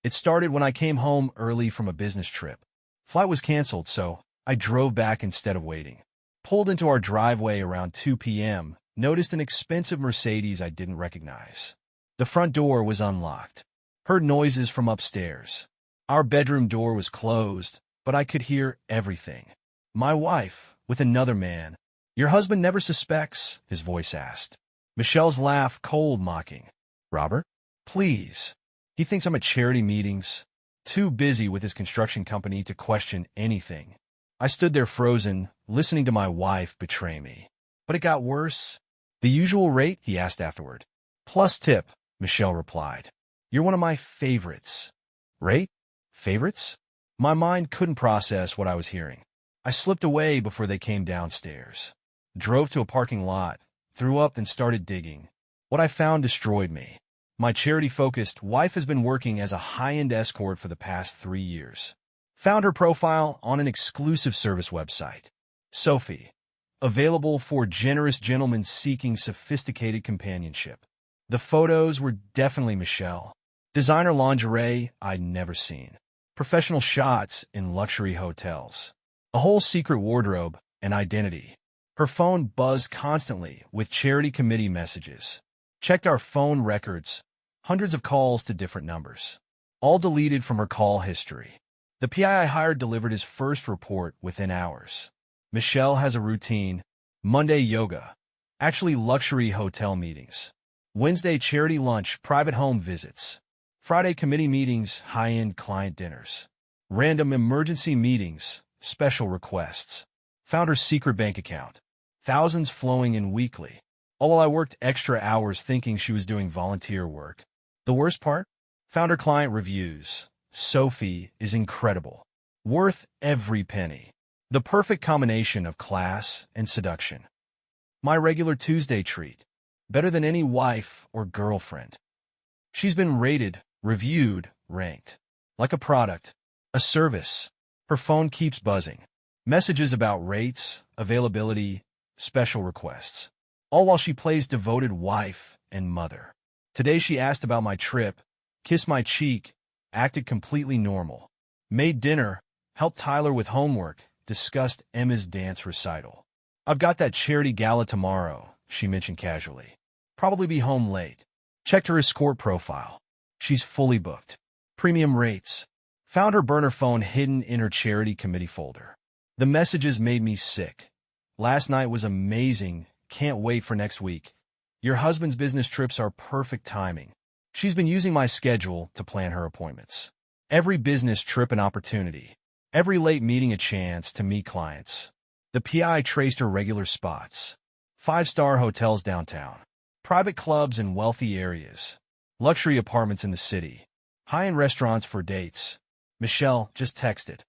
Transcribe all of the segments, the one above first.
It started when I came home early from a business trip. Flight was canceled, so I drove back instead of waiting. Pulled into our driveway around 2 p.m., noticed an expensive Mercedes I didn't recognize. The front door was unlocked. Heard noises from upstairs. Our bedroom door was closed, but I could hear everything. My wife, with another man. "Your husband never suspects?" his voice asked. Michelle's laugh, cold, mocking. "Robert? Please. He thinks I'm at charity meetings. Too busy with his construction company to question anything." I stood there frozen, listening to my wife betray me. But it got worse. "The usual rate?" he asked afterward. "Plus tip," Michelle replied. "You're one of my favorites." "Rate? Favorites?" My mind couldn't process what I was hearing. I slipped away before they came downstairs. Drove to a parking lot, threw up, then started digging. What I found destroyed me. My charity-focused wife has been working as a high-end escort for the past 3 years. Found her profile on an exclusive service website. Sophie. Available for generous gentlemen seeking sophisticated companionship. The photos were definitely Michelle. Designer lingerie I'd never seen. Professional shots in luxury hotels. A whole secret wardrobe and identity. Her phone buzzed constantly with charity committee messages. Checked our phone records. Hundreds of calls to different numbers. All deleted from her call history. The PI I hired delivered his first report within hours. Michelle has a routine. Monday yoga. Actually luxury hotel meetings. Wednesday charity lunch, private home visits. Friday committee meetings, high-end client dinners. Random emergency meetings, special requests. Found her secret bank account. Thousands flowing in weekly. All while I worked extra hours thinking she was doing volunteer work. The worst part? Found her client reviews. Sophie is incredible. Worth every penny. The perfect combination of class and seduction. My regular Tuesday treat. Better than any wife or girlfriend. She's been rated, reviewed, ranked. Like a product, a service. Her phone keeps buzzing. Messages about rates, availability, special requests. All while she plays devoted wife and mother. Today she asked about my trip, kissed my cheek, acted completely normal. Made dinner, helped Tyler with homework, discussed Emma's dance recital. "I've got that charity gala tomorrow," she mentioned casually. "Probably be home late." Checked her ESCORT profile. She's fully booked. Premium rates. Found her burner phone hidden in her charity committee folder. The messages made me sick. "Last night was amazing. Can't wait for next week. Your husband's business trips are perfect timing." She's been using my schedule to plan her appointments. Every business trip an opportunity. Every late meeting a chance to meet clients. The PI traced her regular spots. 5-star hotels downtown. Private clubs in wealthy areas. Luxury apartments in the city. High-end restaurants for dates. Michelle just texted.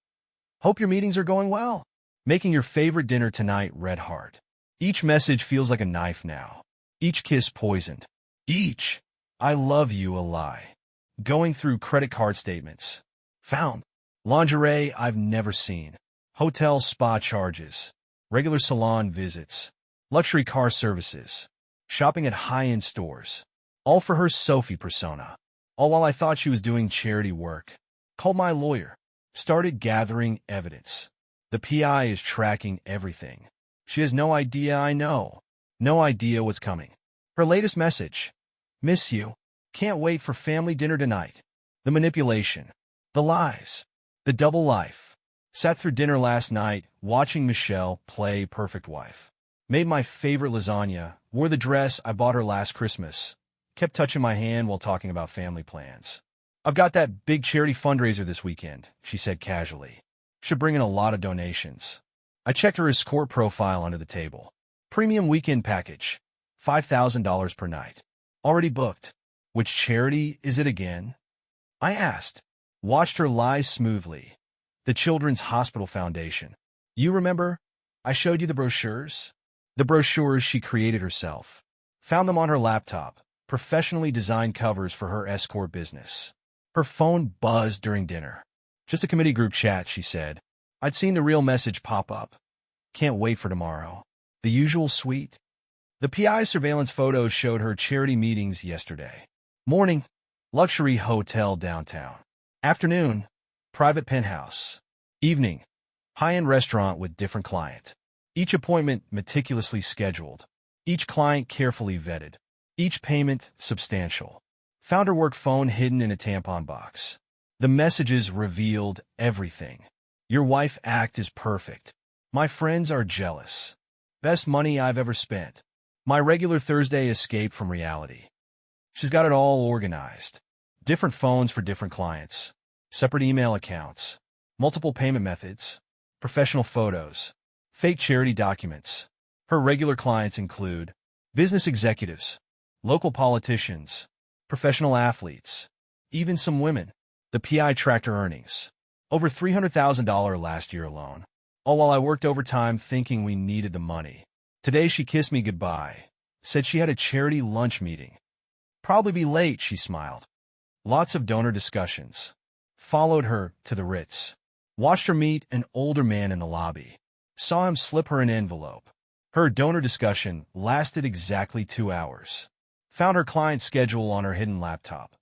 "Hope your meetings are going well. Making your favorite dinner tonight, red heart." Each message feels like a knife now. Each kiss poisoned. Each "I love you" a lie. Going through credit card statements. Found. Lingerie I've never seen. Hotel spa charges. Regular salon visits. Luxury car services. Shopping at high-end stores. All for her Sophie persona. All while I thought she was doing charity work. Called my lawyer. Started gathering evidence. The PI is tracking everything. She has no idea I know. No idea what's coming. Her latest message. "Miss you. Can't wait for family dinner tonight." The manipulation. The lies. The double life. Sat through dinner last night, watching Michelle play perfect wife. Made my favorite lasagna. Wore the dress I bought her last Christmas. Kept touching my hand while talking about family plans. "I've got that big charity fundraiser this weekend," she said casually. "Should bring in a lot of donations." I checked her ESCORT profile under the table. Premium weekend package. $5,000 per night. Already booked. Which charity is it again? I asked. Watched her lie smoothly. The Children's Hospital Foundation. "You remember? I showed you the brochures?" The brochures she created herself. Found them on her laptop. Professionally designed covers for her escort business. Her phone buzzed during dinner. "Just a committee group chat," she said. I'd seen the real message pop up. "Can't wait for tomorrow." The usual suite. The PI surveillance photos showed her charity meetings yesterday. Morning. Luxury hotel downtown. Afternoon, private penthouse. Evening, high-end restaurant with different client. Each appointment meticulously scheduled. Each client carefully vetted. Each payment substantial. Found her work phone hidden in a tampon box. The messages revealed everything. Your wife act is perfect. My friends are jealous. Best money I've ever spent. My regular Thursday escape from reality. She's got it all organized. Different phones for different clients. Separate email accounts. Multiple payment methods. Professional photos. Fake charity documents. Her regular clients include business executives, local politicians, professional athletes, even some women. The PI tracked her earnings. Over $300,000 last year alone. All while I worked overtime thinking we needed the money. Today she kissed me goodbye. Said she had a charity lunch meeting. Probably be late, she smiled. Lots of donor discussions. Followed her to the Ritz. Watched her meet an older man in the lobby. Saw him slip her an envelope. Her donor discussion lasted exactly 2 hours. Found her client schedule on her hidden laptop.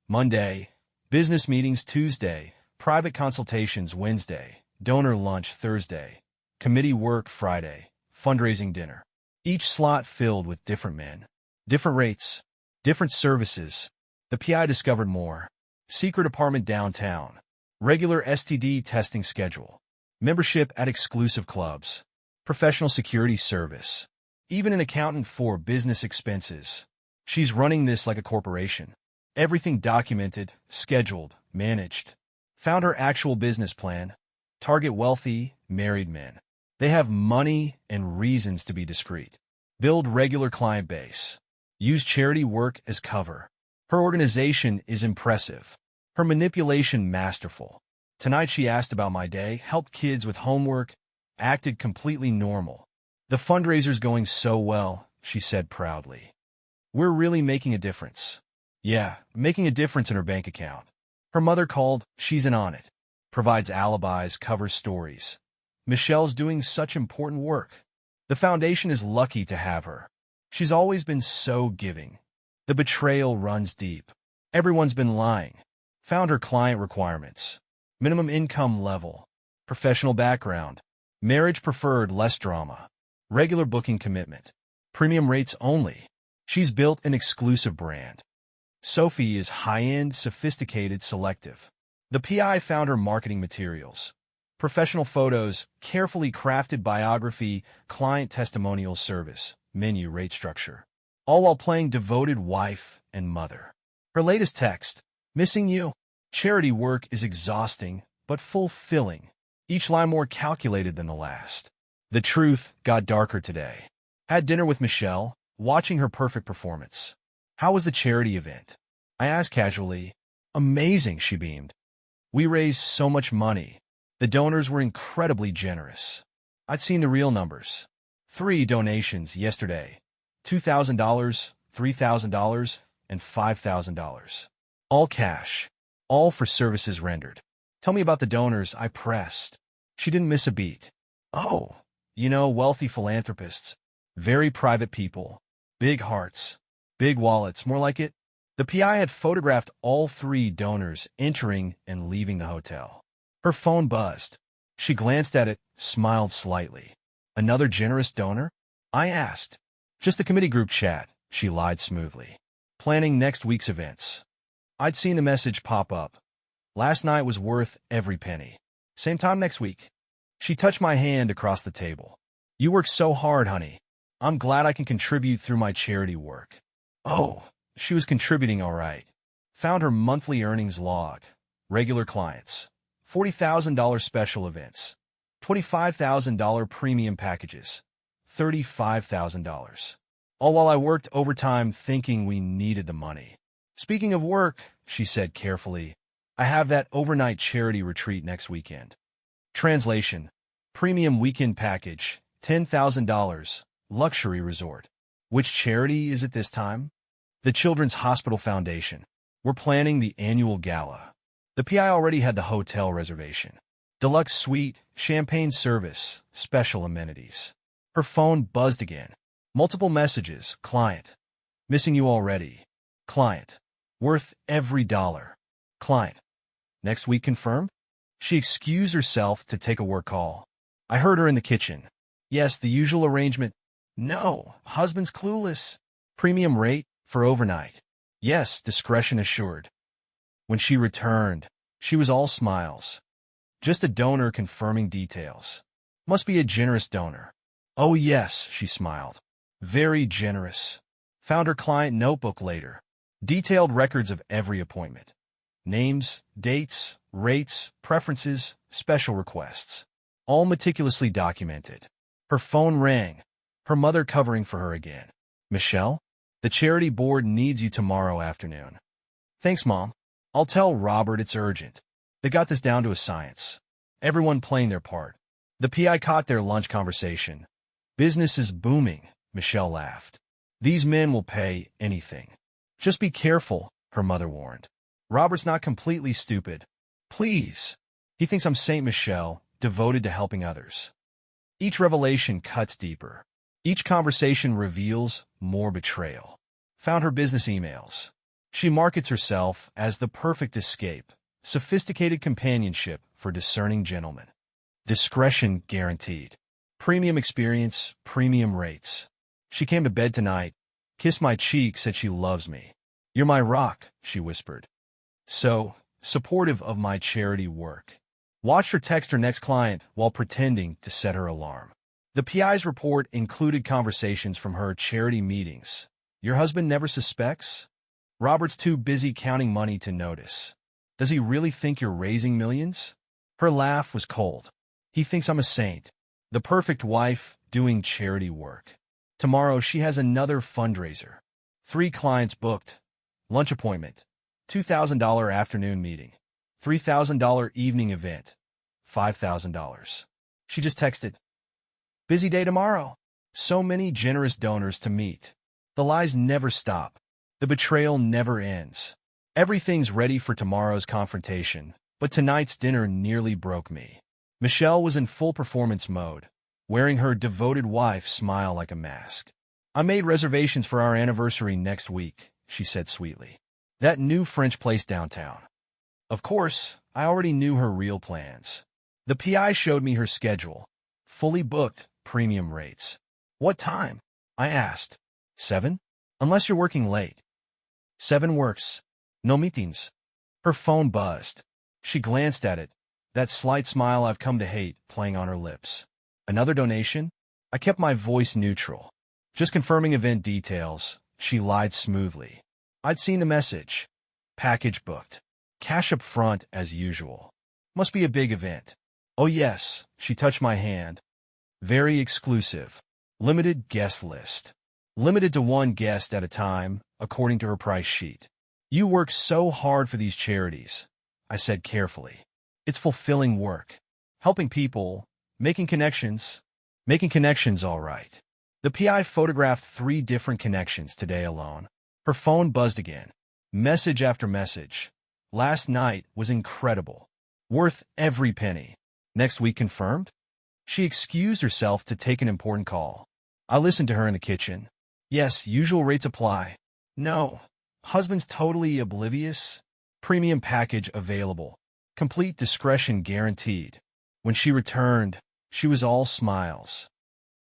Monday, business meetings Tuesday, private consultations Wednesday, donor lunch Thursday, committee work Friday, fundraising dinner. Each slot filled with different men, different rates, different services. The PI discovered more. Secret apartment downtown. Regular STD testing schedule. Membership at exclusive clubs. Professional security service. Even an accountant for business expenses. She's running this like a corporation. Everything documented, scheduled, managed. Found her actual business plan. Target wealthy, married men. They have money and reasons to be discreet. Build regular client base. Use charity work as cover. Her organization is impressive. Her manipulation masterful. Tonight she asked about my day, helped kids with homework, acted completely normal. The fundraiser's going so well, she said proudly. We're really making a difference. Yeah, making a difference in her bank account. Her mother called, she's in on it. Provides alibis, covers stories. Michelle's doing such important work. The foundation is lucky to have her. She's always been so giving. The betrayal runs deep. Everyone's been lying. Found her client requirements. Minimum income level. Professional background. Marriage preferred, less drama. Regular booking commitment. Premium rates only. She's built an exclusive brand. Sophie is high-end, sophisticated, selective. The PI found her marketing materials. Professional photos, carefully crafted biography, client testimonial service, menu rate structure. All while playing devoted wife and mother. Her latest text, missing you. Charity work is exhausting, but fulfilling. Each line more calculated than the last. The truth got darker today. Had dinner with Michelle, watching her perfect performance. How was the charity event? I asked casually. Amazing, she beamed. We raised so much money. The donors were incredibly generous. I'd seen the real numbers. 3 donations yesterday. $2,000, $3,000, and $5,000. All cash. All for services rendered. Tell me about the donors, I pressed. She didn't miss a beat. Oh, wealthy philanthropists. Very private people. Big hearts. Big wallets, more like it. The PI had photographed all 3 donors entering and leaving the hotel. Her phone buzzed. She glanced at it, smiled slightly. Another generous donor? I asked. Just the committee group chat, she lied smoothly. Planning next week's events. I'd seen the message pop up. Last night was worth every penny. Same time next week. She touched my hand across the table. You work so hard, honey. I'm glad I can contribute through my charity work. Oh, she was contributing all right. Found her monthly earnings log. Regular clients. $40,000 special events. $25,000 premium packages. $35,000. All while I worked overtime thinking we needed the money. Speaking of work, she said carefully, I have that overnight charity retreat next weekend. Translation. Premium weekend package. $10,000. Luxury resort. Which charity is it this time? The Children's Hospital Foundation. We're planning the annual gala. The PI already had the hotel reservation. Deluxe suite, champagne service, special amenities. Her phone buzzed again. Multiple messages. Client. Missing you already. Client. Worth every dollar. Client. Next week confirmed? She excused herself to take a work call. I heard her in the kitchen. Yes, the usual arrangement. No, husband's clueless. Premium rate for overnight. Yes, discretion assured. When she returned, she was all smiles. Just a donor confirming details. Must be a generous donor. Oh yes, she smiled. Very generous. Found her client notebook later. Detailed records of every appointment. Names, dates, rates, preferences, special requests. All meticulously documented. Her phone rang. Her mother covering for her again. Michelle? The charity board needs you tomorrow afternoon. Thanks, Mom. I'll tell Robert it's urgent. They got this down to a science. Everyone playing their part. The PI caught their lunch conversation. Business is booming, Michelle laughed. These men will pay anything. Just be careful, her mother warned. Robert's not completely stupid. Please. He thinks I'm Saint Michelle, devoted to helping others. Each revelation cuts deeper. Each conversation reveals more betrayal. Found her business emails. She markets herself as the perfect escape, sophisticated companionship for discerning gentlemen. Discretion guaranteed. Premium experience, premium rates. She came to bed tonight, kissed my cheek, said she loves me. You're my rock, she whispered. So supportive of my charity work. Watched her text her next client while pretending to set her alarm. The PI's report included conversations from her charity meetings. Your husband never suspects? Robert's too busy counting money to notice. Does he really think you're raising millions? Her laugh was cold. He thinks I'm a saint. The perfect wife doing charity work. Tomorrow she has another fundraiser. 3 clients booked. Lunch appointment. $2,000 afternoon meeting. $3,000 evening event. $5,000. She just texted. Busy day tomorrow. So many generous donors to meet. The lies never stop. The betrayal never ends. Everything's ready for tomorrow's confrontation, but tonight's dinner nearly broke me. Michelle was in full performance mode, wearing her devoted wife's smile like a mask. I made reservations for our anniversary next week, she said sweetly. That new French place downtown. Of course, I already knew her real plans. The PI showed me her schedule. Fully booked, premium rates. What time? I asked. 7? Unless you're working late. 7 works. No meetings. Her phone buzzed. She glanced at it, that slight smile I've come to hate playing on her lips. Another donation? I kept my voice neutral. Just confirming event details, she lied smoothly. I'd seen the message. Package booked. Cash up front as usual. Must be a big event. Oh yes, she touched my hand. Very exclusive. Limited guest list. Limited to 1 guest at a time, according to her price sheet. You work so hard for these charities, I said carefully. It's fulfilling work. Helping people, making connections all right. The PI photographed 3 different connections today alone. Her phone buzzed again. Message after message. Last night was incredible. Worth every penny. Next week confirmed? She excused herself to take an important call. I listened to her in the kitchen. Yes, usual rates apply. No. Husband's totally oblivious. Premium package available. Complete discretion guaranteed. When she returned, she was all smiles.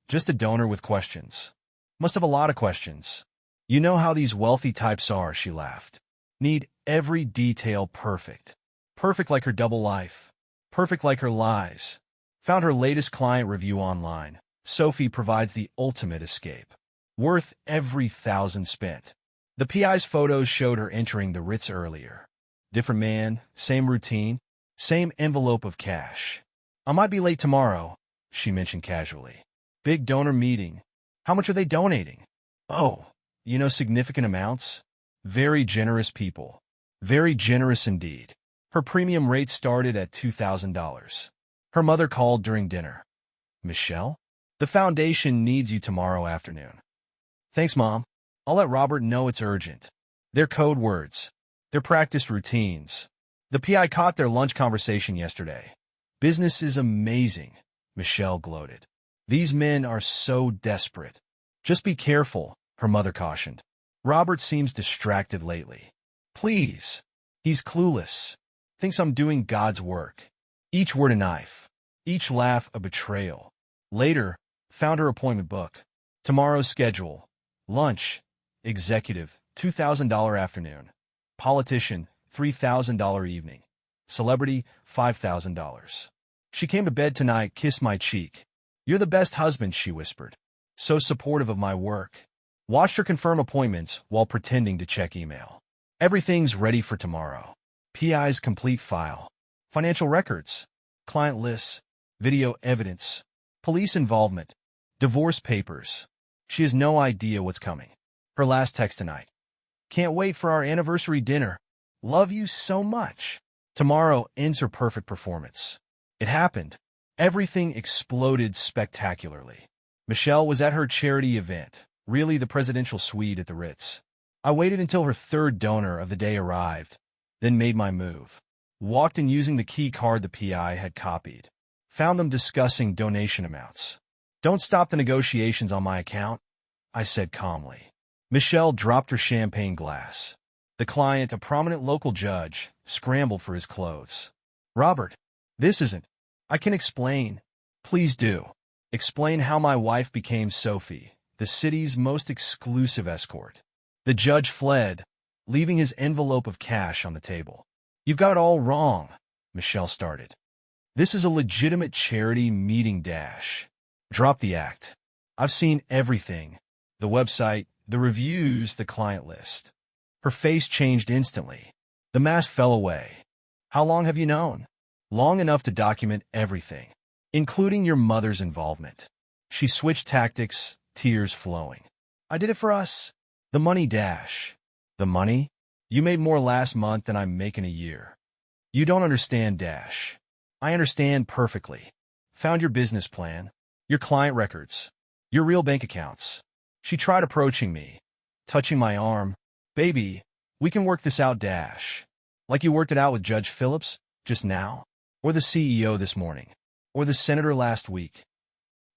Just a donor with questions. Must have a lot of questions. You know how these wealthy types are, she laughed. Need every detail perfect. Perfect like her double life. Perfect like her lies. Found her latest client review online. Sophie provides the ultimate escape. Worth every $1,000 spent. The PI's photos showed her entering the Ritz earlier. Different man, same routine, same envelope of cash. I might be late tomorrow, she mentioned casually. Big donor meeting. How much are they donating? Oh, significant amounts? Very generous people. Very generous indeed. Her premium rate started at $2,000. Her mother called during dinner. Michelle? The foundation needs you tomorrow afternoon. Thanks, Mom. I'll let Robert know it's urgent. They're code words. They're practiced routines. The PI caught their lunch conversation yesterday. Business is amazing, Michelle gloated. These men are so desperate. Just be careful, her mother cautioned. Robert seems distracted lately. Please. He's clueless. Thinks I'm doing God's work. Each word a knife. Each laugh a betrayal. Later, found her appointment book. Tomorrow's schedule. Lunch. Executive, $2,000 afternoon. Politician, $3,000 evening. Celebrity, $5,000. She came to bed tonight, kissed my cheek. You're the best husband, she whispered. So supportive of my work. Watched her confirm appointments while pretending to check email. Everything's ready for tomorrow. PI's complete file. Financial records. Client lists. Video evidence. Police involvement. Divorce papers. She has no idea what's coming. Her last text tonight. Can't wait for our anniversary dinner. Love you so much. Tomorrow ends her perfect performance. It happened. Everything exploded spectacularly. Michelle was at her charity event, really the presidential suite at the Ritz. I waited until her third donor of the day arrived, then made my move. Walked in using the key card the PI had copied. Found them discussing donation amounts. Don't stop the negotiations on my account, I said calmly. Michelle dropped her champagne glass. The client, a prominent local judge, scrambled for his clothes. Robert, this isn't. I can explain. Please do. Explain how my wife became Sophie, the city's most exclusive escort. The judge fled, leaving his envelope of cash on the table. You've got it all wrong, Michelle started. This is a legitimate charity meeting dash. Drop the act. I've seen everything. The website, the reviews, the client list. Her face changed instantly. The mask fell away. How long have you known? Long enough to document everything, including your mother's involvement. She switched tactics, tears flowing. I did it for us. The money dash. The money? You made more last month than I'm making a year. You don't understand dash. I understand perfectly. Found your business plan, your client records, your real bank accounts. She tried approaching me, touching my arm. Baby, we can work this out dash. Like you worked it out with Judge Phillips just now, or the CEO this morning, or the senator last week.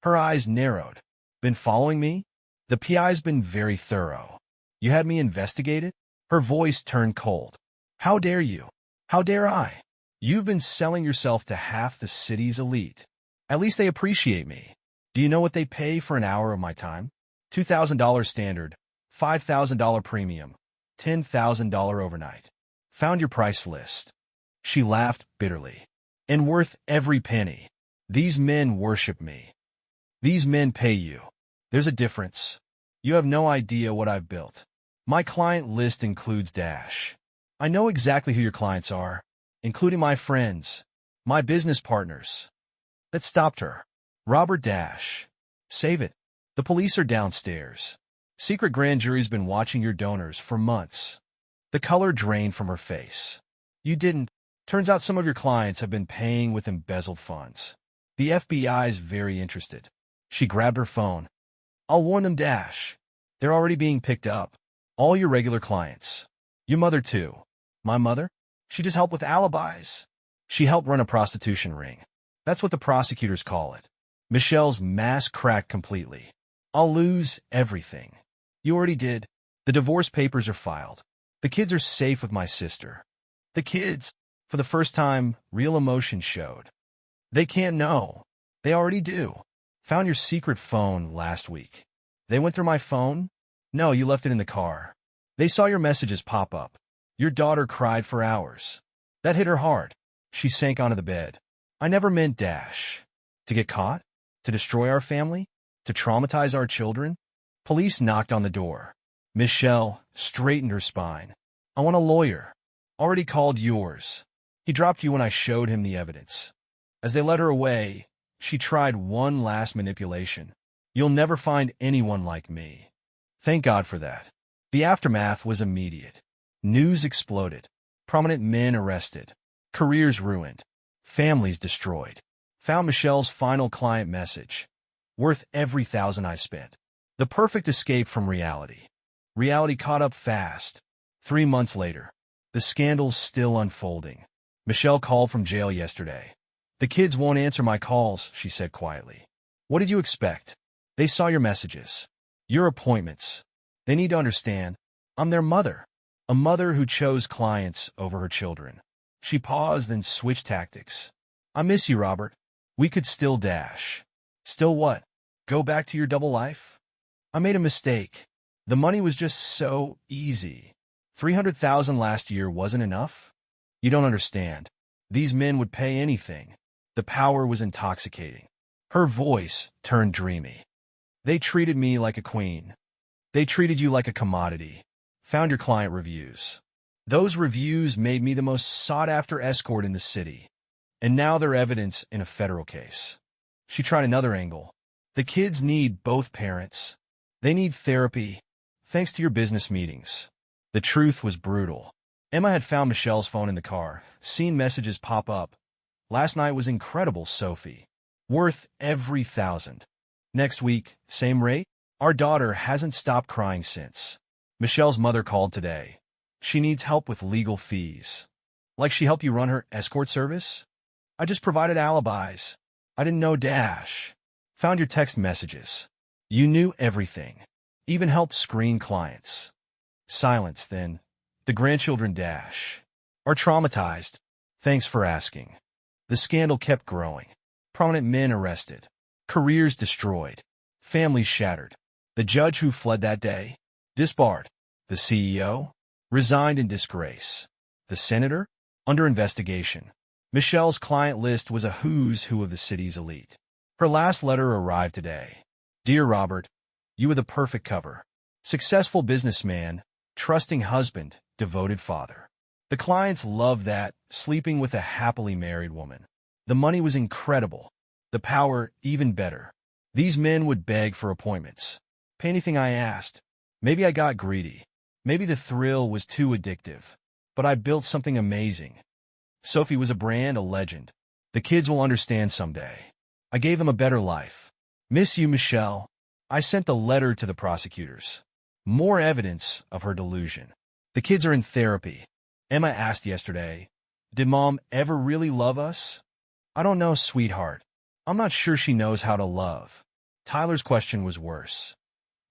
Her eyes narrowed. Been following me? The PI's been very thorough. You had me investigate it? Her voice turned cold. How dare you? How dare I? You've been selling yourself to half the city's elite. At least they appreciate me. Do you know what they pay for an hour of my time? $2,000 standard, $5,000 premium, $10,000 overnight. Found your price list. She laughed bitterly. And worth every penny. These men worship me. These men pay you. There's a difference. You have no idea what I've built. My client list includes dash. I know exactly who your clients are, including my friends, my business partners. That stopped her. Robert Dash. Save it. The police are downstairs. Secret grand jury's been watching your donors for months. The color drained from her face. You didn't. Turns out some of your clients have been paying with embezzled funds. The FBI's very interested. She grabbed her phone. I'll warn them, Dash. They're already being picked up. All your regular clients. Your mother, too. My mother? She just helped with alibis. She helped run a prostitution ring. That's what the prosecutors call it. Michelle's mask cracked completely. I'll lose everything. You already did. The divorce papers are filed. The kids are safe with my sister. The kids, for the first time, real emotion showed. They can't know. They already do. Found your secret phone last week. They went through my phone? No, you left it in the car. They saw your messages pop up. Your daughter cried for hours. That hit her hard. She sank onto the bed. I never meant Dash. To get caught? To destroy our family? To traumatize our children? Police knocked on the door. Michelle straightened her spine. I want a lawyer. Already called yours. He dropped you when I showed him the evidence. As they led her away, she tried one last manipulation. You'll never find anyone like me. Thank God for that. The aftermath was immediate. News exploded. Prominent men arrested. Careers ruined. Families destroyed. Found Michelle's final client message. Worth every $1,000 I spent. The perfect escape from reality. Reality caught up fast. 3 months later. The scandal's still unfolding. Michelle called from jail yesterday. The kids won't answer my calls, she said quietly. What did you expect? They saw your messages. Your appointments. They need to understand. I'm their mother. A mother who chose clients over her children. She paused, then switched tactics. I miss you, Robert. We could still dash. Still what? Go back to your double life? I made a mistake. The money was just so easy. 300,000 last year wasn't enough? You don't understand. These men would pay anything. The power was intoxicating. Her voice turned dreamy. They treated me like a queen. They treated you like a commodity. Found your client reviews. Those reviews made me the most sought-after escort in the city. And now they're evidence in a federal case. She tried another angle. The kids need both parents. They need therapy, thanks to your business meetings. The truth was brutal. Emma had found Michelle's phone in the car, seen messages pop up. Last night was incredible, Sophie. Worth every thousand. Next week, same rate? Our daughter hasn't stopped crying since. Michelle's mother called today. She needs help with legal fees. Like she helped you run her escort service? I just provided alibis. I didn't know Dash. Found your text messages. You knew everything. Even helped screen clients. Silence, then. The grandchildren Dash are traumatized. Thanks for asking. The scandal kept growing. Prominent men arrested. Careers destroyed. Families shattered. The judge who fled that day? Disbarred. The CEO? Resigned in disgrace. The senator? Under investigation. Michelle's client list was a who's who of the city's elite. Her last letter arrived today. Dear Robert, you are the perfect cover. Successful businessman, trusting husband, devoted father. The clients loved that, sleeping with a happily married woman. The money was incredible. The power, even better. These men would beg for appointments. Pay anything I asked. Maybe I got greedy. Maybe the thrill was too addictive. But I built something amazing. Sophie was a brand, a legend. The kids will understand someday. I gave them a better life. Miss you, Michelle. I sent the letter to the prosecutors. More evidence of her delusion. The kids are in therapy. Emma asked yesterday, did Mom ever really love us? I don't know, sweetheart. I'm not sure she knows how to love. Tyler's question was worse.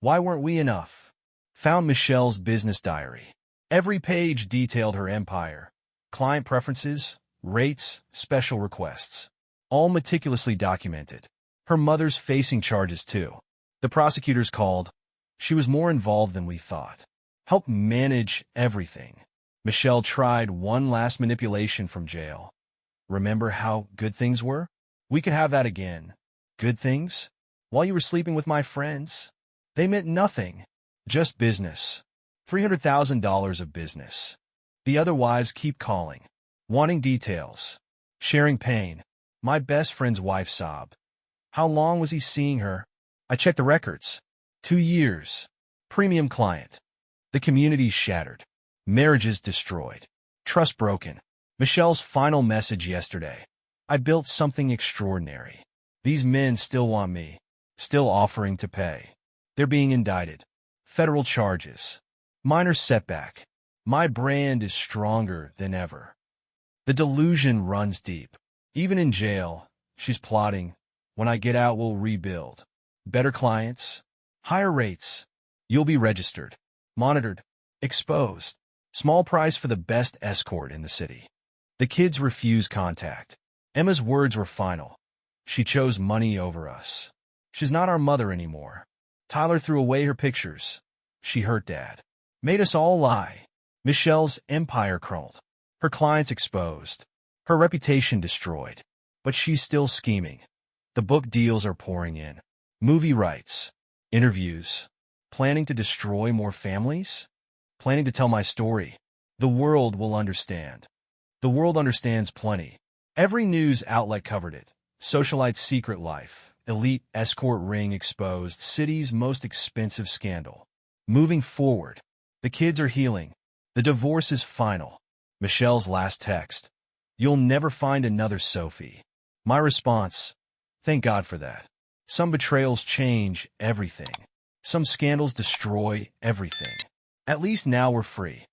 Why weren't we enough? Found Michelle's business diary. Every page detailed her empire. Client preferences, rates, special requests. All meticulously documented. Her mother's facing charges too. The prosecutors called. She was more involved than we thought. Helped manage everything. Michelle tried one last manipulation from jail. Remember how good things were? We could have that again. Good things? While you were sleeping with my friends? They meant nothing. Just business. $300,000 of business. The other wives keep calling. Wanting details. Sharing pain. My best friend's wife sobbed. How long was he seeing her? I checked the records. 2 years. Premium client. The community's shattered. Marriages destroyed. Trust broken. Michelle's final message yesterday. I built something extraordinary. These men still want me. Still offering to pay. They're being indicted. Federal charges. Minor setback. My brand is stronger than ever. The delusion runs deep. Even in jail, she's plotting. When I get out, we'll rebuild. Better clients. Higher rates. You'll be registered. Monitored. Exposed. Small price for the best escort in the city. The kids refuse contact. Emma's words were final. She chose money over us. She's not our mother anymore. Tyler threw away her pictures. She hurt Dad. Made us all lie. Michelle's empire crumbled. Her clients exposed. Her reputation destroyed. But she's still scheming. The book deals are pouring in. Movie rights. Interviews. Planning to destroy more families? Planning to tell my story. The world will understand. The world understands plenty. Every news outlet covered it. Socialite's secret life. Elite escort ring exposed. City's most expensive scandal. Moving forward. The kids are healing. The divorce is final. Michelle's last text. You'll never find another Sophie. My response. Thank God for that. Some betrayals change everything. Some scandals destroy everything. At least now we're free.